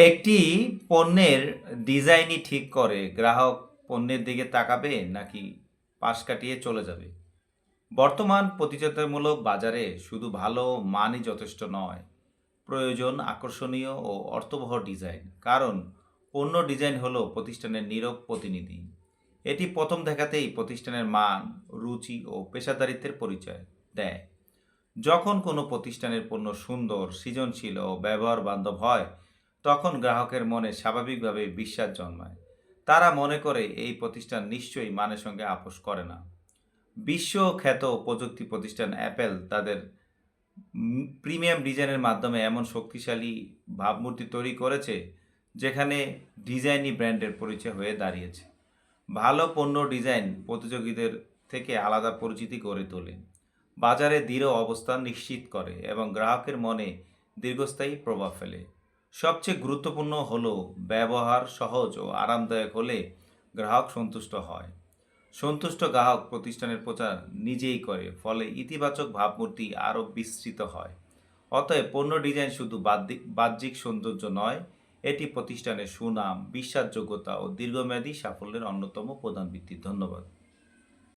একটি পণ্যের ডিজাইনই ঠিক করে গ্রাহক পণ্যের দিকে তাকাবে নাকি পাশ কাটিয়ে চলে যাবে। বর্তমান প্রতিযোগিতামূলক বাজারে শুধু ভালো মানই যথেষ্ট নয়, প্রয়োজন আকর্ষণীয় ও অর্থবহ ডিজাইন। কারণ পণ্য ডিজাইন হলো প্রতিষ্ঠানের নীরব প্রতিনিধি। এটি প্রথম দেখাতেই প্রতিষ্ঠানের মান, রুচি ও পেশাদারিত্বের পরিচয় দেয়। যখন কোনো প্রতিষ্ঠানের পণ্য সুন্দর, সৃজনশীল ও ব্যবহার বান্ধব হয়, তখন গ্রাহকের মনে স্বাভাবিকভাবে বিশ্বাস জন্মায়। তারা মনে করে এই প্রতিষ্ঠান নিশ্চয়ই মানের সঙ্গে আপোস করে না। বিশ্বখ্যাত প্রযুক্তি প্রতিষ্ঠান অ্যাপেল তাদের প্রিমিয়াম ডিজাইনের মাধ্যমে এমন শক্তিশালী ভাবমূর্তি তৈরি করেছে, যেখানে ডিজাইনই ব্র্যান্ডের পরিচয় হয়ে দাঁড়িয়েছে। ভালো পণ্য ডিজাইন প্রতিযোগীদের থেকে আলাদা পরিচিতি গড়ে তোলে, বাজারে দৃঢ় অবস্থান নিশ্চিত করে এবং গ্রাহকের মনে দীর্ঘস্থায়ী প্রভাব ফেলে। সবচেয়ে গুরুত্বপূর্ণ হলো ব্যবহার সহজ ও আরামদায়ক হলে গ্রাহক সন্তুষ্ট হয়। সন্তুষ্ট গ্রাহক প্রতিষ্ঠানের প্রচার নিজেই করে, ফলে ইতিবাচক ভাবমূর্তি আরও বিস্তৃত হয়। অতএব পণ্য ডিজাইন শুধু বাহ্যিক সৌন্দর্য নয়, এটি প্রতিষ্ঠানের সুনাম, বিশ্বাসযোগ্যতা ও দীর্ঘমেয়াদী সাফল্যের অন্যতম প্রধান ভিত্তি। ধন্যবাদ।